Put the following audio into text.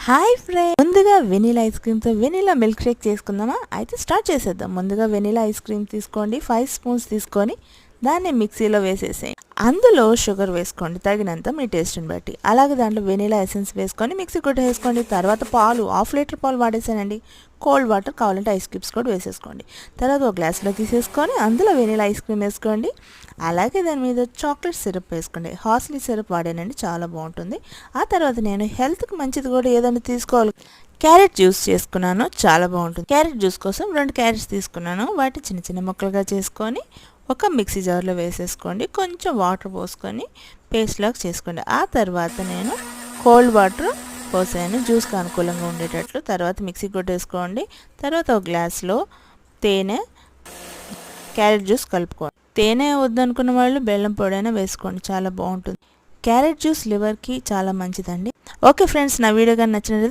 Hi friends, ముందుగా vanilla ice క్రీమ్తో vanilla milk shake చేసుకుందామా? అయితే స్టార్ట్ చేసేద్దాం. ముందుగా వెనీలా ఐస్ క్రీమ్ తీసుకోండి, 5 స్పూన్స్ తీసుకొని దాన్ని మిక్సీలో వేసేసేయండి. అందులో షుగర్ వేసుకోండి తగినంత, మీ టేస్ట్ని బట్టి. అలాగే దాంట్లో వెనీలా ఎసెన్స్ వేసుకొని మిక్సీ కొట్టేసుకోండి. తర్వాత పాలు 1/2 లీటర్ పాలు వాడేసానండి. కోల్డ్ వాటర్ కావాలంటే ఐస్ క్యూబ్స్ కూడా వేసేసుకోండి. తర్వాత ఒక గ్లాస్లో తీసేసుకొని అందులో వెనీలా ఐస్ క్రీమ్ వేసుకోండి. అలాగే దాని మీద చాక్లెట్ సిరప్ వేసుకోండి. హార్స్లీ సిరప్ వాడానండి, చాలా బాగుంటుంది. ఆ తర్వాత నేను హెల్త్కి మంచిది కూడా ఏదైనా తీసుకోవాలి, క్యారెట్ జ్యూస్ చేసుకున్నాను, చాలా బాగుంటుంది. క్యారెట్ జ్యూస్ కోసం 2 క్యారెట్స్ తీసుకున్నాను. వాటి చిన్న చిన్న ముక్కలుగా చేసుకొని ఒక మిక్సీ జార్లో వేసేసుకోండి. కొంచెం వాటర్ పోసుకొని పేస్ట్ లాగా చేసుకోండి. ఆ తర్వాత నేను కోల్డ్ వాటర్ పోసాను, జ్యూస్కి అనుకూలంగా ఉండేటట్లు. తర్వాత మిక్సీ కొట్టేసుకోండి. తర్వాత ఒక గ్లాస్లో తేనె, క్యారెట్ జ్యూస్ కలుపుకోండి. తేనె వద్దనుకున్న వాళ్ళు బెల్లం పొడైనా వేసుకోండి, చాలా బాగుంటుంది. క్యారెట్ జ్యూస్ లివర్కి చాలా మంచిదండి. ఓకే ఫ్రెండ్స్, నా వీడియో కానీ నచ్చినట్లయితే